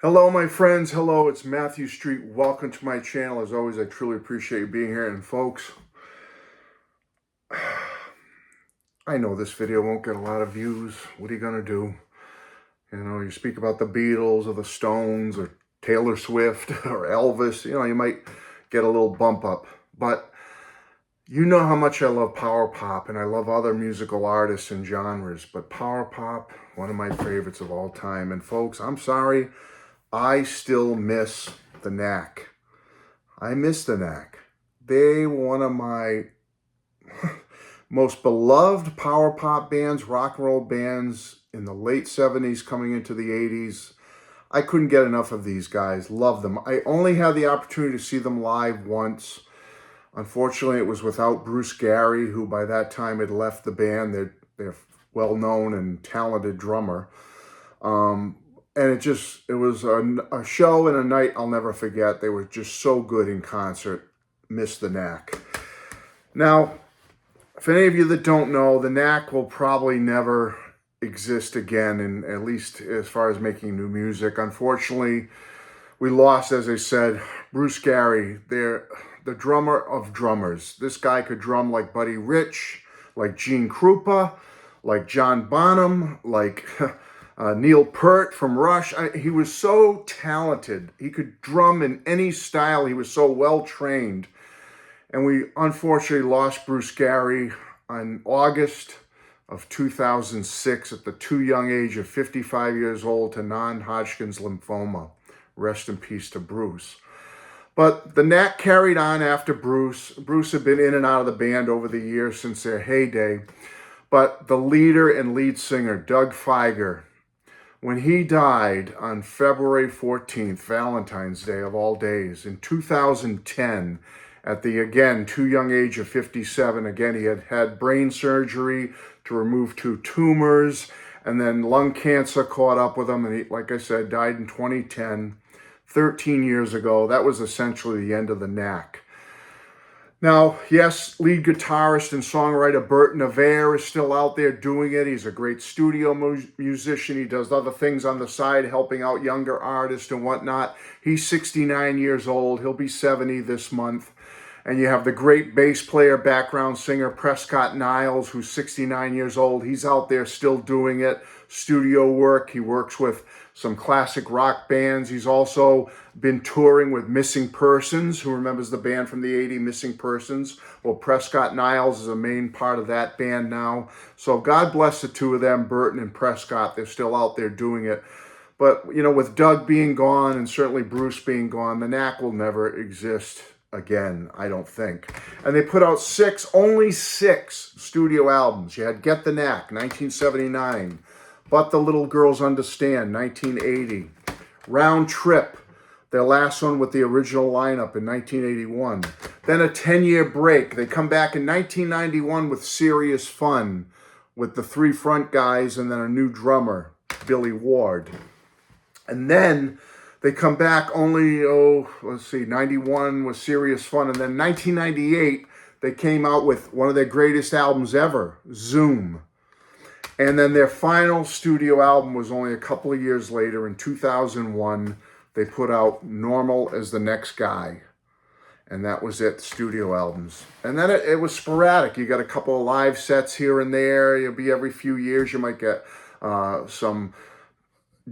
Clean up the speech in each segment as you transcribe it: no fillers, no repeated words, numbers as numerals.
Hello, my friends. Hello, it's Matthew Street. Welcome to my channel. As always, I truly appreciate you being here. And folks, I know this video won't get a lot of views. What are you going to do? You know, you speak about the Beatles or the Stones or Taylor Swift or Elvis. You know, you might get a little bump up. But you know how much I love power pop, and I love other musical artists and genres. But power pop, one of my favorites of all time. And folks, I'm sorry, I still miss the Knack. I miss the Knack. They were one of my most beloved power pop bands, rock and roll bands in the late 70s coming into the 80s. I couldn't get enough of these guys. Love them. I only had the opportunity to see them live once. Unfortunately, it was without Bruce Gary, who by that time had left the band. They're well-known and talented drummer. And it was a show and a night I'll never forget. They were just so good in concert. Miss the Knack. Now, for any of you that don't know, the Knack will probably never exist again, and at least as far as making new music. Unfortunately, we lost, as I said, Bruce Gary. They're the drummer of drummers. This guy could drum like Buddy Rich, like Gene Krupa, like John Bonham, like Neil Peart from Rush. He was so talented. He could drum in any style. He was so well trained. And we unfortunately lost Bruce Gary on August of 2006 at the too young age of 55 years old to non-Hodgkin's lymphoma. Rest in peace to Bruce. But the Knack carried on after Bruce. Bruce had been in and out of the band over the years since their heyday. But the leader and lead singer, Doug Fieger, when he died on February 14th, Valentine's Day of all days, in 2010, at the, again, too young age of 57, again, he had had brain surgery to remove 2 tumors, and then lung cancer caught up with him, and he, like I said, died in 2010. 13 years ago. That was essentially the end of the Knack. Now, yes, lead guitarist and songwriter Bert Navarre is still out there doing it. He's a great studio musician. He does other things on the side, helping out younger artists and whatnot. He's 69 years old. He'll be 70 this month. And you have the great bass player, background singer Prescott Niles, who's 69 years old. He's out there still doing it. Studio work. He works with some classic rock bands. He's also been touring with Missing Persons. Who remembers the band from the 80s, Missing Persons? Well, Prescott Niles is a main part of that band now. So God bless the two of them, Burton and Prescott. They're still out there doing it. But, you know, with Doug being gone and certainly Bruce being gone, the Knack will never exist again, I don't think. And they put out only six studio albums. You had Get the Knack, 1979. But the Little Girls Understand, 1980. Round Trip, their last one with the original lineup in 1981. Then a 10-year break. They come back in 1991 with Serious Fun, with the 3 front guys and then a new drummer, Billy Ward. And then they come back only, 91 was Serious Fun. And then 1998, they came out with one of their greatest albums ever, Zoom. And then their final studio album was only a couple of years later. In 2001, they put out Normal as the Next Guy. And that was it, studio albums. And then it was sporadic. You got a couple of live sets here and there. It'll be every few years. You might get some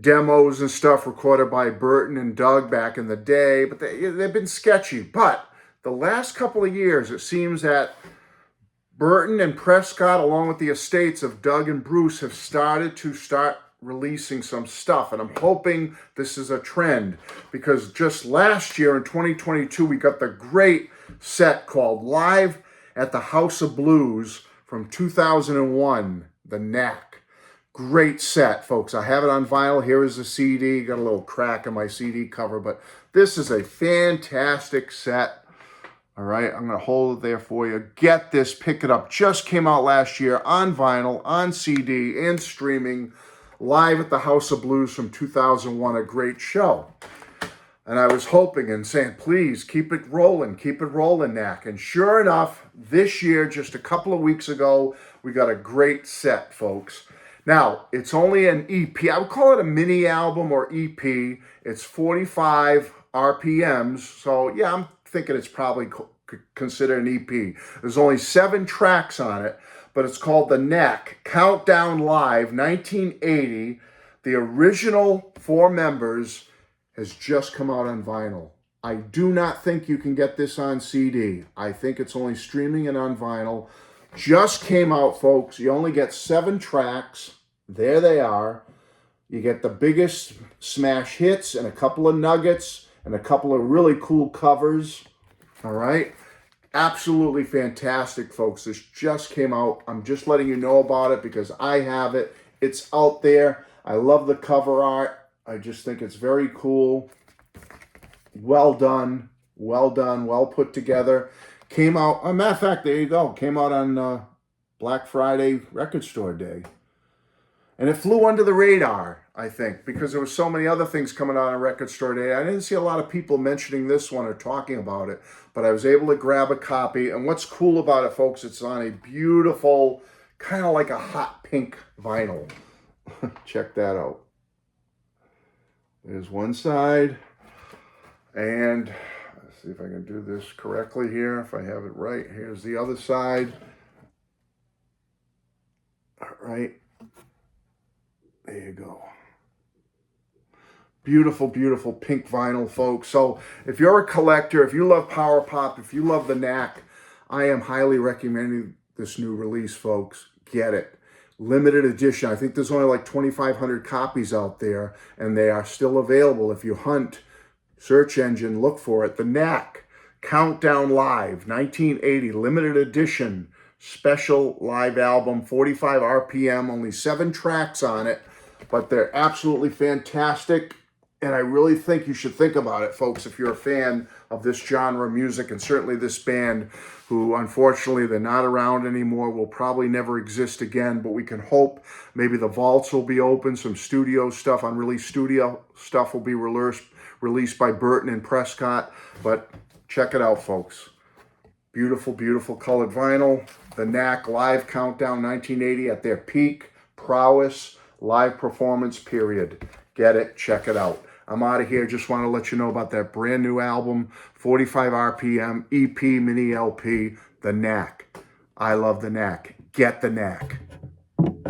demos and stuff recorded by Burton and Doug back in the day. But they've been sketchy. But the last couple of years, it seems that Burton and Prescott, along with the estates of Doug and Bruce, have started releasing some stuff. And I'm hoping this is a trend, because just last year in 2022, we got the great set called Live at the House of Blues from 2001, the Knack. Great set, folks. I have it on vinyl. Here is the CD. Got a little crack in my CD cover, but this is a fantastic set. All right, I'm going to hold it there for you. Get this, pick it up. Just came out last year on vinyl, on CD, and streaming. Live at the House of Blues from 2001, a great show. And I was hoping and saying, please, keep it rolling, Knack. And sure enough, this year, just a couple of weeks ago, we got a great set, folks. Now, it's only an EP. I would call it a mini album or EP. It's 45 RPMs. So, yeah, I'm thinking it's probably considered an EP. There's only 7 tracks on it, but it's called the Knack Countdown Live 1980. The original 4 members has just come out on vinyl. I do not think you can get this on CD. I think it's only streaming and on vinyl. Just came out, folks. You only get 7 tracks. There they are. You get the biggest smash hits and a couple of nuggets and a couple of really cool covers. All right. Absolutely fantastic, folks. This just came out. I'm just letting you know about it because I have it. It's out there. I love the cover art. I just think it's very cool. Well done. Well done. Well put together. Came out, a matter of fact, there you go. Came out on Black Friday Record Store Day. And it flew under the radar, I think, because there were so many other things coming out on Record Store Day. I didn't see a lot of people mentioning this one or talking about it, but I was able to grab a copy. And what's cool about it, folks, it's on a beautiful, kind of like a hot pink vinyl. Check that out. There's one side. And let's see if I can do this correctly here. If I have it right, here's the other side. All right. There you go. Beautiful, beautiful pink vinyl, folks. So if you're a collector, if you love power pop, if you love the Knack, I am highly recommending this new release, folks. Get it. Limited edition. I think there's only like 2,500 copies out there, and they are still available. If you hunt, search engine, look for it. The Knack Countdown Live 1980 limited edition special live album, 45 RPM, only 7 tracks on it, but they're absolutely fantastic. And I really think you should think about it, folks, if you're a fan of this genre of music, and certainly this band, who unfortunately they're not around anymore, will probably never exist again, but we can hope maybe the vaults will be open, some studio stuff, unreleased studio stuff will be released by Burton and Prescott. But check it out, folks. Beautiful, beautiful colored vinyl. The Knack Live Countdown 1980 at their peak prowess live performance period. Get it, check it out. I'm out of here. Just want to let you know about that brand new album, 45 RPM EP mini LP, The Knack. I love the Knack. Get the Knack.